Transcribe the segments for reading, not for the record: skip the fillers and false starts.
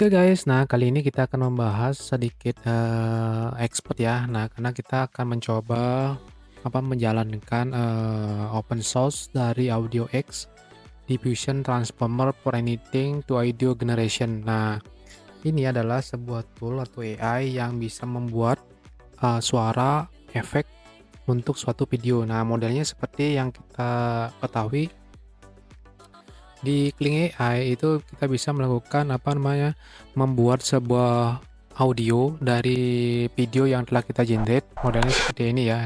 Oke guys, nah kali ini kita akan membahas sedikit expert ya. Nah, karena kita akan mencoba menjalankan open source dari AudioX Diffusion Transformer for Anything to Audio Generation. Nah, ini adalah sebuah tool atau AI yang bisa membuat suara efek untuk suatu video. Nah, modelnya seperti yang kita ketahui di Kling AI itu kita bisa melakukan membuat sebuah audio dari video yang telah kita generate, modelnya seperti ini ya.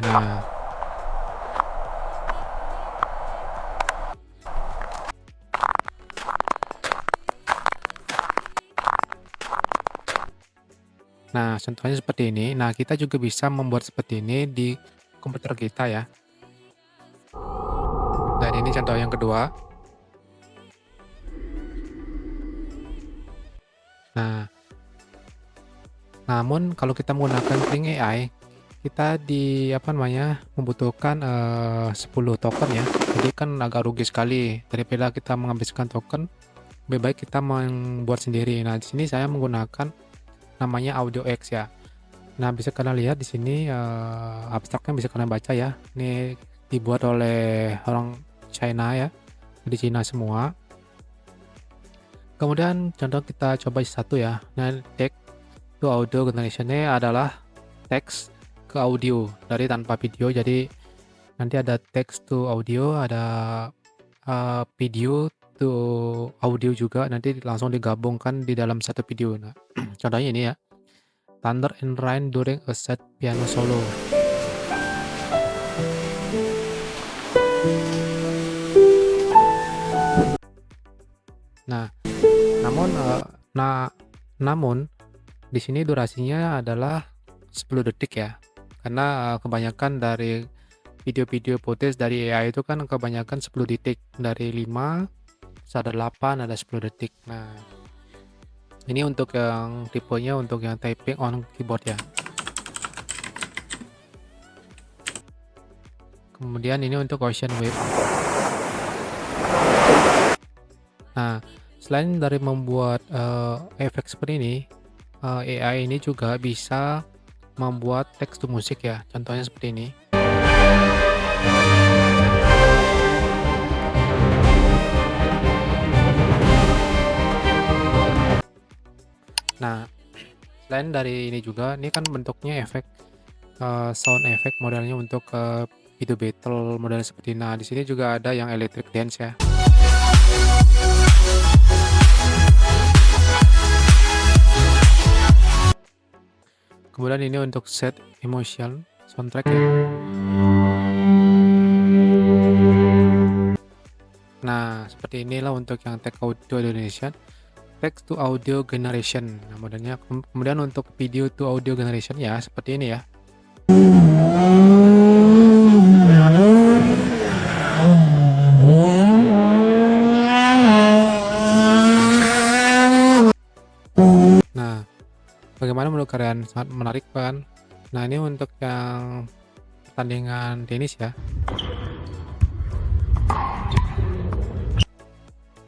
Nah, contohnya seperti ini. Nah, kita juga bisa membuat seperti ini di komputer kita ya. Dan ini contoh yang kedua. Nah, namun kalau kita menggunakan Kling AI, kita membutuhkan 10 token ya. Jadi kan agak rugi sekali, daripada kita menghabiskan token, lebih baik kita membuat sendiri. Nah, di sini saya menggunakan namanya AudioX ya. Nah, bisa kalian lihat di sini abstraknya bisa kalian baca ya. Ini dibuat oleh orang China ya, di China semua. Kemudian contoh kita coba satu ya. Nah, text to audio generation-nya adalah teks ke audio dari tanpa video. Jadi nanti ada text to audio, ada video to audio juga, nanti langsung digabungkan di dalam satu video. Nah, contohnya ini ya, Thunder and Rain during a sad piano solo. Nah, namun namun di sini durasinya adalah 10 detik ya. Karena kebanyakan dari video-video footage dari AI itu kan kebanyakan 10 detik, dari 5 ada 8, ada 10 detik. Nah, ini untuk yang tipenya untuk yang typing on keyboard ya. Kemudian ini untuk Ocean Wave. Nah, selain dari membuat efek seperti ini, AI ini juga bisa membuat teks to musik ya. Contohnya seperti ini. Nah, selain dari ini juga, ini kan bentuknya efek sound effect modelnya untuk video battle model seperti ini. Nah, di sini juga ada yang electric dance ya. Kemudian ini untuk set emotion soundtrack ya. Nah, seperti inilah untuk yang text audio generation, text to audio generation. Nah, modelnya kemudian untuk video to audio generation ya seperti ini ya. Nah, bagaimana menurut kalian? Sangat menarik kan? Nah, ini untuk yang pertandingan tenis ya.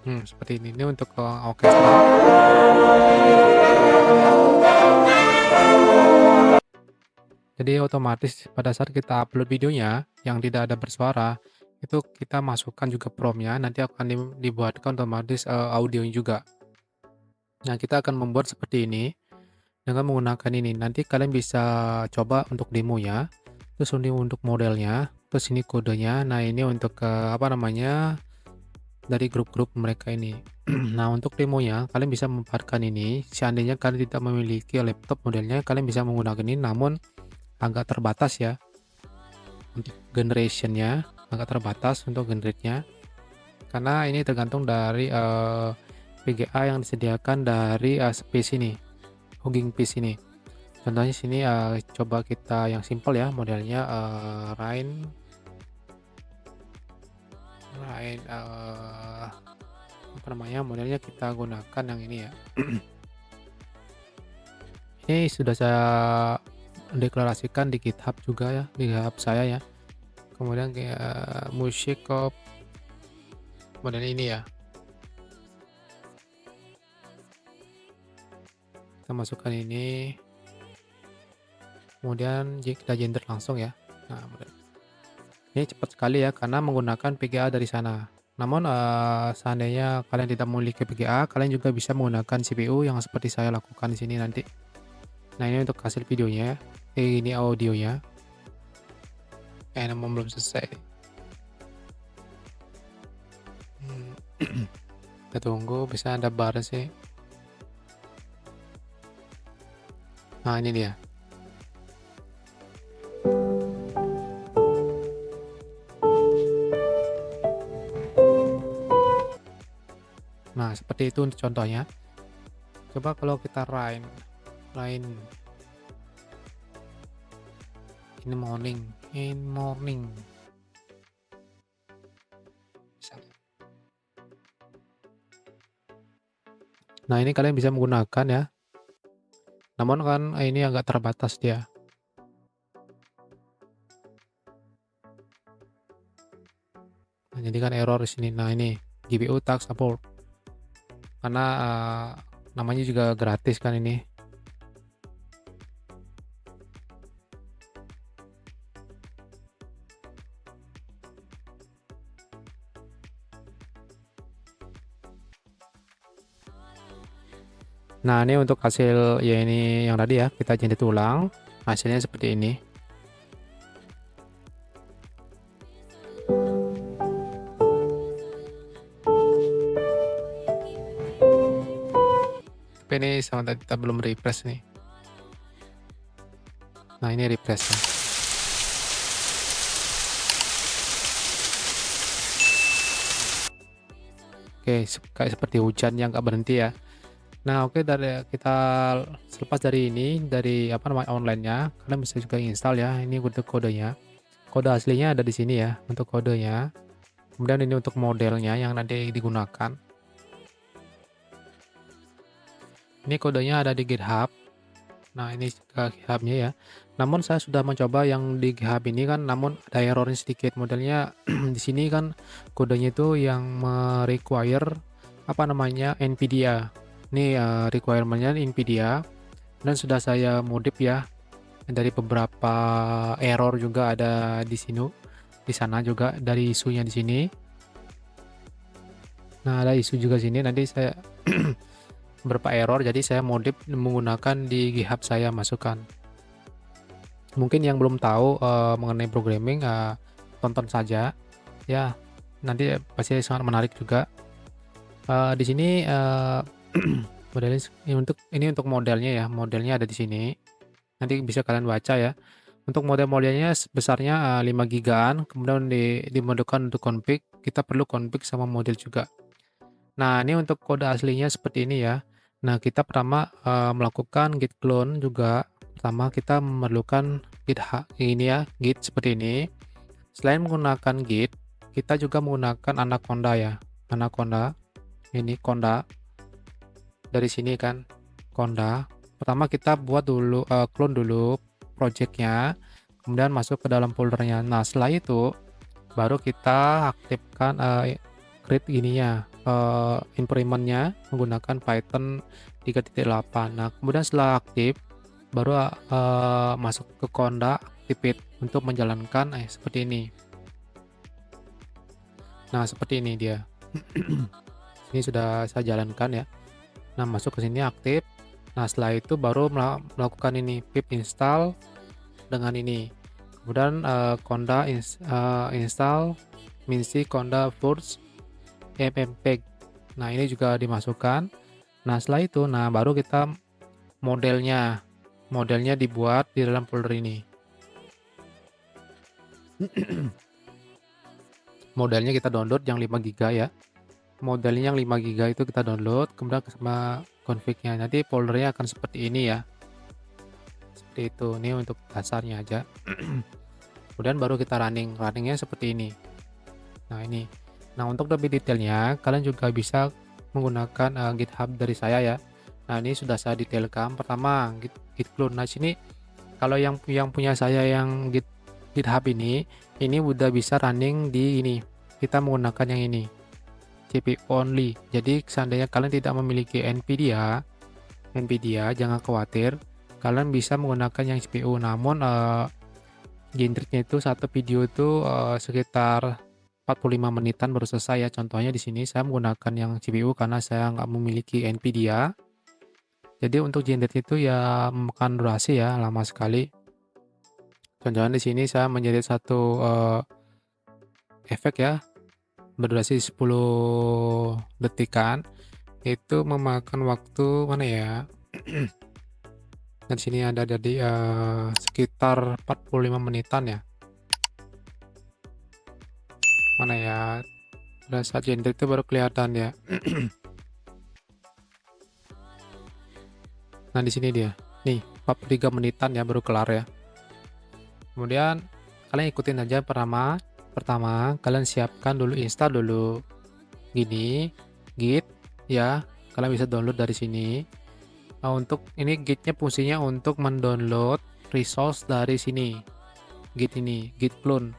Seperti ini. Ini untuk orkestra. Jadi otomatis pada saat kita upload videonya yang tidak ada bersuara, itu kita masukkan juga prompt-nya, nanti akan dibuatkan otomatis audionya juga. Nah, kita akan membuat seperti ini dengan menggunakan ini. Nanti kalian bisa coba untuk demonya. Terus ini untuk modelnya, terus ini kodenya. Nah, ini untuk dari grup-grup mereka ini. Nah, untuk demonya kalian bisa memanfaatkan ini. Seandainya kalian tidak memiliki laptop modelnya, kalian bisa menggunakan ini, namun agak terbatas ya. Untuk generationnya agak terbatas untuk generate-nya, karena ini tergantung dari VGA yang disediakan dari space ini, Hugging Face ini. Contohnya sini coba kita yang simple ya, modelnya Rain modelnya kita gunakan yang ini ya. Ini sudah saya deklarasikan di GitHub juga ya, di GitHub saya ya. Kemudian kayak musik model ini ya. kita masukkan ini, kemudian kita gender langsung ya. Nah, ini cepat sekali ya karena menggunakan VGA dari sana. Namun seandainya kalian tidak memiliki VGA, kalian juga bisa menggunakan CPU yang seperti saya lakukan di sini nanti. Nah, ini untuk hasil videonya. Ini audionya. Namun belum selesai. Kita tunggu, bisa ada bar sih. Nah, ini dia. Nah, seperti itu untuk contohnya. Coba kalau kita lain in morning. Nah, ini kalian bisa menggunakan ya. Namun kan ini agak terbatas dia. Nah, jadi kan error di sini. Nah, ini GPU tak support. Karena namanya juga gratis kan ini. Nah, ini untuk hasil ya ini yang tadi ya, kita jahit ulang. Hasilnya seperti ini. Tapi ini sama tadi kita belum refresh nih. Nah, ini refresh ya. Oke, kayak seperti hujan yang nggak berhenti ya. Nah, oke, dari kita selepas dari ini, dari apa namanya online-nya, kalian bisa juga install ya. Ini kodenya. Kode aslinya ada di sini ya untuk kodenya. Kemudian ini untuk modelnya yang nanti digunakan. Ini kodenya ada di GitHub. Nah, ini GitHub-nya ya. Namun saya sudah mencoba yang di GitHub ini kan, namun ada errornya sedikit. Modelnya di sini kan kodenya itu yang require apa namanya NVIDIA. Ini requirement-nya NVIDIA, dan sudah saya modif ya. Dari beberapa error juga ada di sini, di sana juga dari isunya di sini. Nah, ada isu juga sini. Nanti saya beberapa error, jadi saya modif menggunakan di GitHub saya masukkan. Mungkin yang belum tahu mengenai programming, tonton saja ya. Nanti pasti sangat menarik juga. Di sini modelnya ini untuk modelnya ya. Modelnya ada di sini. Nanti bisa kalian baca ya. Untuk model-modelnya besarnya 5 gigaan, kemudian dimodekan untuk config, kita perlu config sama model juga. Nah, ini untuk kode aslinya seperti ini ya. Nah, kita pertama melakukan git clone juga. Pertama kita memerlukan git ini ya, git seperti ini. Selain menggunakan git, kita juga menggunakan Anaconda ya. Anaconda. Ini Conda. Dari sini kan Conda. Pertama kita buat dulu clone dulu projectnya, kemudian masuk ke dalam foldernya. Nah, setelah itu baru kita aktifkan create ininya environment-nya menggunakan Python 3.8. Nah, kemudian setelah aktif baru masuk ke Conda activate untuk menjalankan seperti ini. Nah, seperti ini dia. Ini sudah saya jalankan ya. Nah, masuk ke sini aktif. Nah, setelah itu baru melakukan ini pip install dengan ini. Kemudian Conda install minc Conda force mmppeg. Nah, ini juga dimasukkan. Nah, setelah itu baru kita modelnya dibuat di dalam folder ini. Modelnya kita download yang 5 GB ya. Modelnya yang 5 GB itu kita download, kemudian sama config-nya. Nanti foldernya akan seperti ini ya. Seperti itu. Ini untuk dasarnya aja. Kemudian baru kita runningnya seperti ini. Nah, ini. Nah, untuk lebih detailnya kalian juga bisa menggunakan GitHub dari saya ya. Nah, ini sudah saya detailkan. Pertama git clone. Nah, sini kalau yang punya saya yang GitHub ini udah bisa running di ini. Kita menggunakan yang ini, CPU only. Jadi seandainya kalian tidak memiliki NVIDIA Nvidia, jangan khawatir, kalian bisa menggunakan yang CPU. Namun generate-nya itu satu video itu sekitar 45 menitan baru selesai ya. Contohnya di sini saya menggunakan yang CPU karena saya nggak memiliki Nvidia. Jadi untuk generate itu ya memakan durasi ya, lama sekali. Contohnya di sini saya menjadi satu efek ya, berdurasi 10 detikan. Itu memakan waktu mana ya? Nah, di sini ada jadi sekitar 45 menitan ya. Mana ya? Pada saat generate itu baru kelihatan ya. Nah, di sini dia. Nih, 43 menitan ya baru kelar ya. Kemudian kalian ikutin aja pertama kalian siapkan dulu, install dulu gini Git ya. Kalian bisa download dari sini. Nah, untuk ini Gitnya fungsinya untuk mendownload resource dari sini. Git ini, Git clone.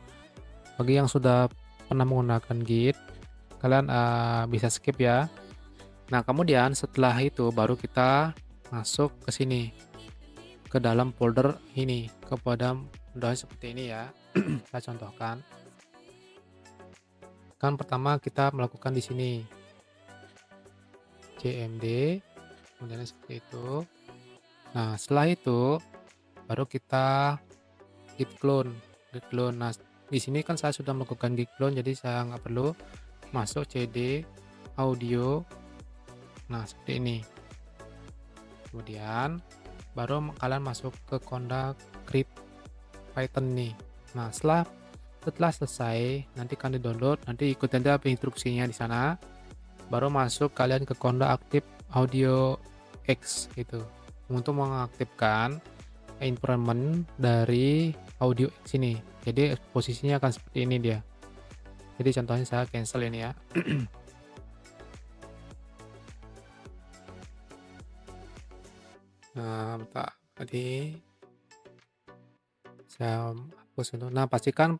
Bagi yang sudah pernah menggunakan Git, kalian bisa skip ya. Nah, kemudian setelah itu baru kita masuk ke sini, ke dalam folder ini, kepada folder seperti ini ya. Saya contohkan. Kan pertama kita melakukan di sini cmd, kemudian seperti itu. Nah, setelah itu baru kita git clone. Nah, di sini kan saya sudah melakukan git clone, jadi saya nggak perlu masuk cd audio. Nah, seperti ini. Kemudian baru kalian masuk ke Conda script Python nih. Nah, setelah selesai nanti kan di download, nanti ikutin aja instruksinya di sana. Baru masuk kalian ke Conda Active Audio X gitu untuk mengaktifkan environment dari audio X ini. Jadi posisinya akan seperti ini dia. Jadi contohnya saya cancel ini ya. Nah, bentar, tadi saya hapus untuk. Nah, pastikan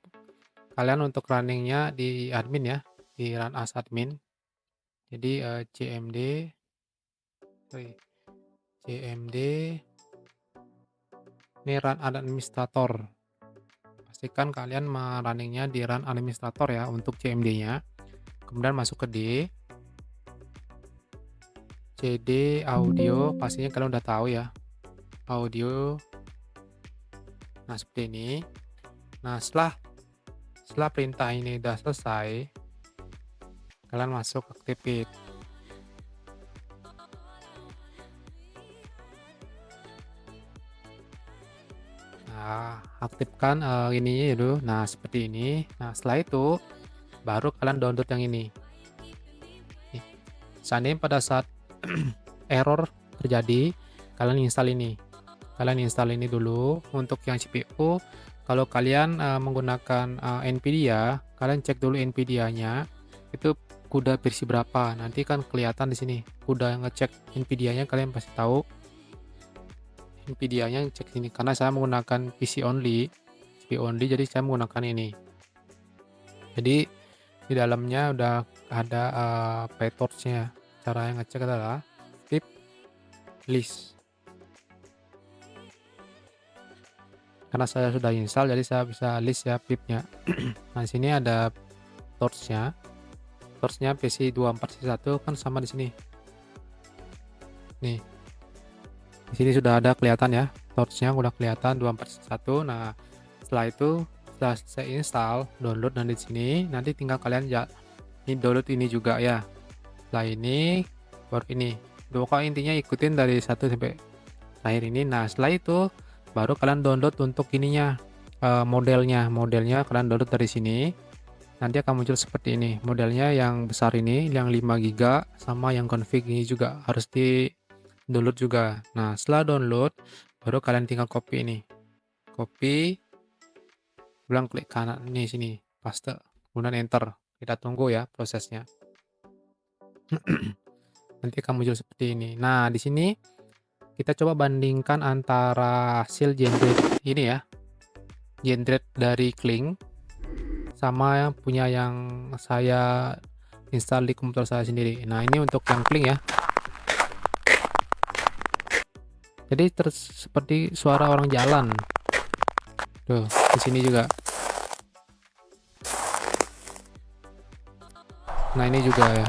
kalian untuk runningnya di admin ya, di run as admin. Jadi cmd ini run administrator. Pastikan kalian runningnya di run administrator ya untuk cmd nya. Kemudian masuk ke cd audio, pastinya kalian udah tahu ya, audio. Nah, seperti ini. Nah, setelah perintah ini udah selesai, kalian masuk activate. Nah, aktifkan ini dulu. Nah, seperti ini. Nah, setelah itu baru kalian download yang ini. Nih, seandainya pada saat error terjadi, kalian install ini. Kalian install ini dulu untuk yang CPU. Kalau kalian menggunakan Nvidia, kalian cek dulu Nvidia-nya itu CUDA versi berapa. Nanti kan kelihatan di sini. CUDA ngecek Nvidia-nya, kalian pasti tahu Nvidia-nya, cek sini. Karena saya menggunakan PC only, CPU only, jadi saya menggunakan ini. Jadi di dalamnya udah ada PyTorch-nya. Cara yang ngecek adalah pip list. Karena saya sudah install, jadi saya bisa list ya pipnya. Nah, di sini ada torch-nya. Torch-nya PC 24C1 kan sama di sini. Nih. Di sini sudah ada kelihatan ya. Torch-nya udah kelihatan 24C1. Nah, setelah itu setelah saya install, download, dan di sini nanti tinggal kalian ini download ini juga ya. Setelah ini baru ini. Pokoknya intinya ikutin dari 1 sampai akhir ini. Nah, setelah itu baru kalian download untuk ininya, modelnya kalian download dari sini. Nanti akan muncul seperti ini. Modelnya yang besar ini, yang 5 GB, sama yang config ini juga harus di download juga. Nah, setelah download baru kalian tinggal copy ini. Copy, ulang klik kanan ini sini, paste, kemudian enter. Kita tunggu ya prosesnya. Nanti akan muncul seperti ini. Nah, di sini kita coba bandingkan antara hasil generate ini ya, generate dari Kling, sama yang punya yang saya install di komputer saya sendiri. Nah, ini untuk yang Kling ya. Jadi seperti suara orang jalan. Tuh, di sini juga. Nah, ini juga ya.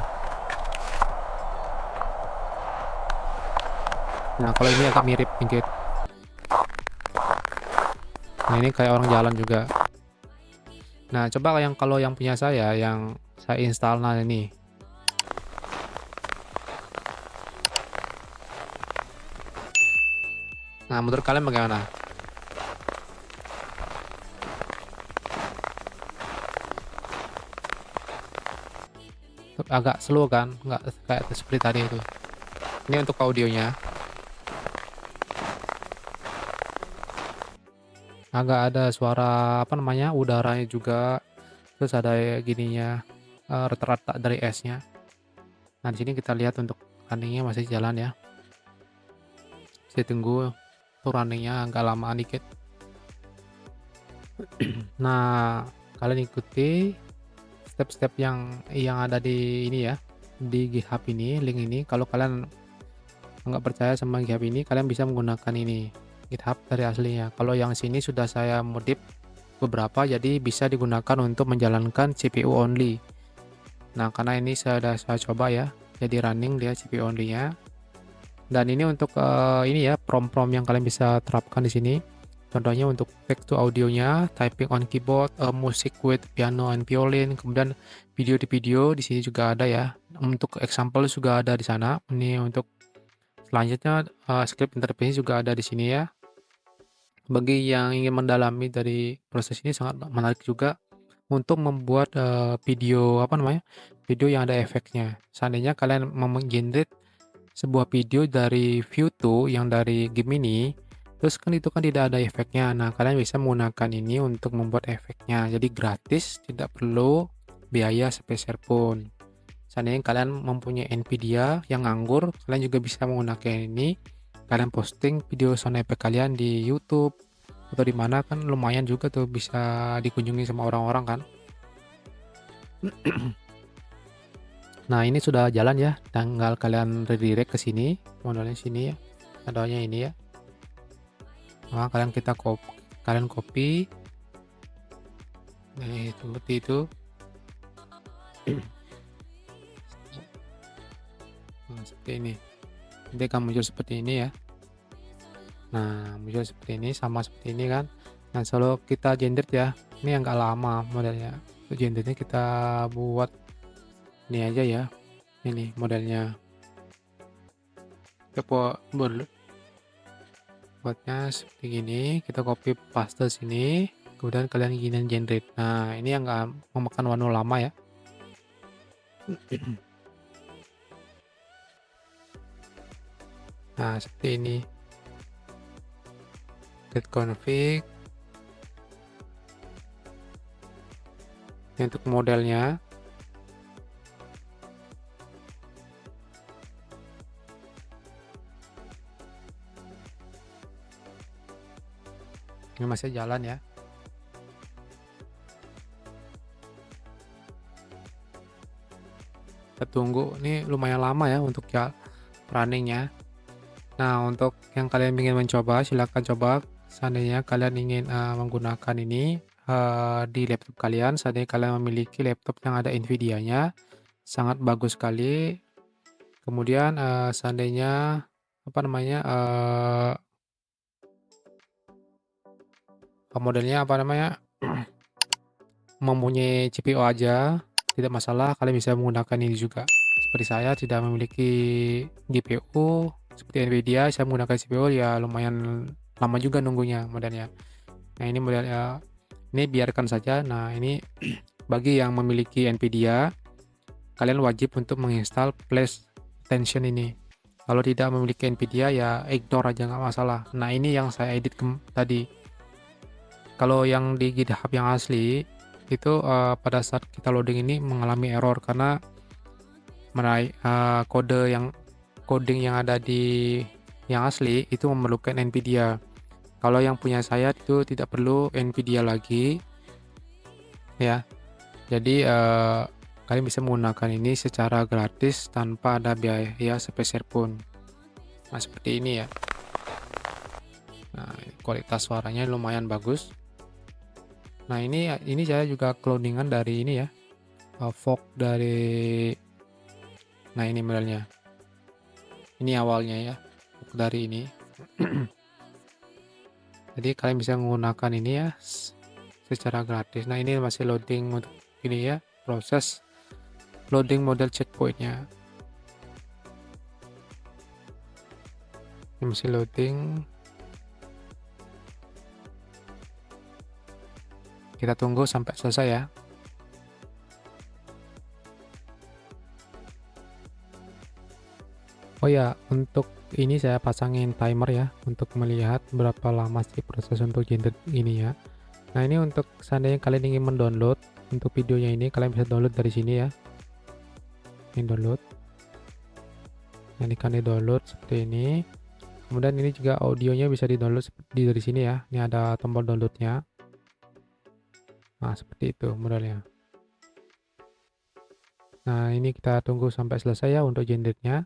Nah, kalau ini agak mirip dikit. Nah, ini kayak orang jalan juga. Nah, coba kalau yang punya saya, yang saya install, nah ini. Nah, menurut kalian bagaimana? Agak slow kan? Nggak kayak seperti tadi itu. Ini untuk audionya. Agak ada suara apa namanya, udaranya juga. Terus ada gininya, rata-rata dari esnya. Nah, di sini kita lihat untuk runningnya masih jalan ya. Saya tunggu tuh runningnya agak lama dikit. Nah, kalian ikuti step-step yang ada di ini ya, di GitHub ini, link ini. Kalau kalian nggak percaya sama GitHub ini, kalian bisa menggunakan ini, GitHub dari aslinya. Kalau yang sini sudah saya modif beberapa, jadi bisa digunakan untuk menjalankan CPU only. Nah, karena ini saya coba ya, jadi running dia CPU only-nya. Dan ini untuk ini ya, prompt-prompt yang kalian bisa terapkan di sini. Contohnya untuk text to audionya, typing on keyboard, music with piano and violin, kemudian video di sini juga ada ya. Untuk example juga ada di sana. Ini untuk selanjutnya script interface juga ada di sini ya. Bagi yang ingin mendalami dari proses ini sangat menarik juga untuk membuat video apa namanya? Video yang ada efeknya. Seandainya kalian menggenerate sebuah video dari View2 yang dari game ini, terus kan itu kan tidak ada efeknya. Nah, kalian bisa menggunakan ini untuk membuat efeknya. Jadi gratis, tidak perlu biaya sepeser pun. Seandainya kalian mempunyai Nvidia yang nganggur, kalian juga bisa menggunakan ini. Kalian posting video sound effect kalian di YouTube atau di mana, kan lumayan juga tuh, bisa dikunjungi sama orang-orang kan. Nah, ini sudah jalan ya, tinggal kalian redirect ke sini, modalnya sini ya, adanya ini ya. Nah, kalian copy, nah, seperti itu. Nah, seperti ini, nanti akan muncul seperti ini ya. Nah, muncul seperti ini, sama seperti ini kan. Nah, selalu kita generate ya, ini agak lama modelnya. Untuk generate kita buat ini aja ya, ini modelnya. Kita buatnya seperti gini, kita copy paste sini, kemudian kalian ingin generate. Nah, ini yang nggak memakan waktu lama ya. Nah, seperti ini. Get config. Ini untuk modelnya. Ini masih jalan ya. Kita tunggu, ini lumayan lama ya untuk ya runningnya. Nah, untuk yang kalian ingin mencoba, silahkan coba. Seandainya kalian ingin menggunakan ini di laptop kalian, seandainya kalian memiliki laptop yang ada Nvidia-nya, sangat bagus sekali. Kemudian seandainya apa namanya, modelnya apa namanya, mempunyai CPU aja tidak masalah, kalian bisa menggunakan ini juga. Seperti saya tidak memiliki GPU seperti Nvidia, saya menggunakan CPU ya, lumayan lama juga nunggunya modelnya. Nah, ini modelnya, ini biarkan saja. Nah, ini bagi yang memiliki Nvidia, kalian wajib untuk menginstal Flash Tension ini. Kalau tidak memiliki Nvidia ya ignore aja, nggak masalah. Nah, ini yang saya edit tadi. Kalau yang di GitHub yang asli itu pada saat kita loading ini mengalami error karena coding yang ada di yang asli itu memerlukan Nvidia. Kalau yang punya saya itu tidak perlu Nvidia lagi ya. Jadi kalian bisa menggunakan ini secara gratis tanpa ada biaya sepeser pun. Nah, seperti ini ya. Nah, kualitas suaranya lumayan bagus. Nah, ini saya juga cloningan dari ini ya, Vogue dari, nah ini modelnya. Ini awalnya ya, Vogue dari ini. Jadi kalian bisa menggunakan ini ya secara gratis. Nah, ini masih loading untuk ini ya, proses loading model checkpointnya. Ini masih loading. Kita tunggu sampai selesai ya. Oh ya, untuk ini saya pasangin timer ya, untuk melihat berapa lama sih proses untuk generate ini ya. Nah, ini untuk seandainya kalian ingin mendownload untuk videonya ini, kalian bisa download dari sini ya. Ini download. Nah, ini kan di download seperti ini. Kemudian ini juga audionya bisa di-download dari sini ya. Ini ada tombol downloadnya. Nah, seperti itu modelnya. Nah, ini kita tunggu sampai selesai ya untuk generate-nya.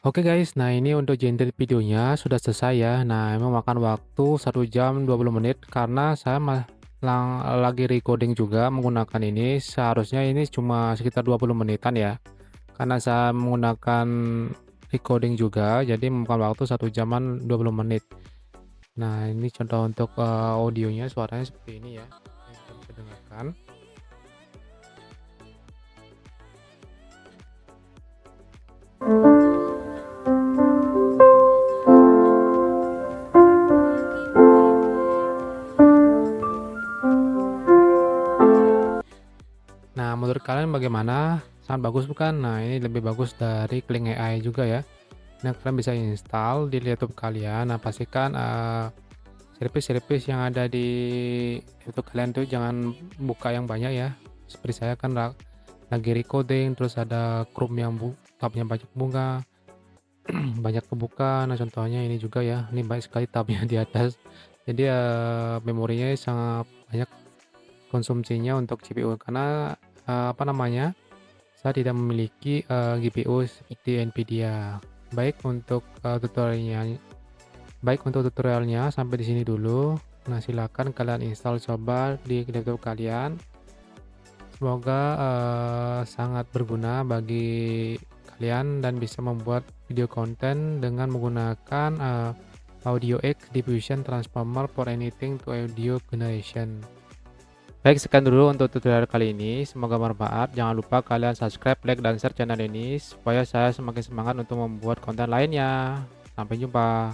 Oke guys, nah ini untuk generate videonya sudah selesai ya. Nah, emang makan waktu 1 jam 20 menit karena saya lagi recording juga menggunakan ini. Seharusnya ini cuma sekitar 20 menitan ya. Karena saya menggunakan recording juga, jadi memakan waktu 1 jaman 20 menit. Nah, ini contoh untuk audionya, suaranya seperti ini ya. Yang kita bisa dengarkan. Nah, menurut kalian bagaimana? Sangat bagus bukan? Nah, ini lebih bagus dari Kling AI juga ya. Nah, kalian bisa install di laptop kalian. Nah, pastikan service-service yang ada di laptop kalian tuh jangan buka yang banyak ya. Seperti saya kan lagi recording, terus ada Chrome yang tabnya banyak bunga, banyak kebuka. Nah, contohnya ini juga ya. Ini banyak sekali tabnya di atas. Jadi memorinya sangat banyak konsumsinya untuk GPU karena apa namanya, saya tidak memiliki GPU seperti Nvidia. Baik untuk tutorialnya sampai di sini dulu. Nah, silakan kalian install coba di laptop kalian. Semoga sangat berguna bagi kalian dan bisa membuat video konten dengan menggunakan Audio X Diffusion Transformer for anything to audio generation. Baik, sekian dulu untuk tutorial kali ini. Semoga bermanfaat. Jangan lupa kalian subscribe, like, dan share channel ini supaya saya semakin semangat untuk membuat konten lainnya. Sampai jumpa.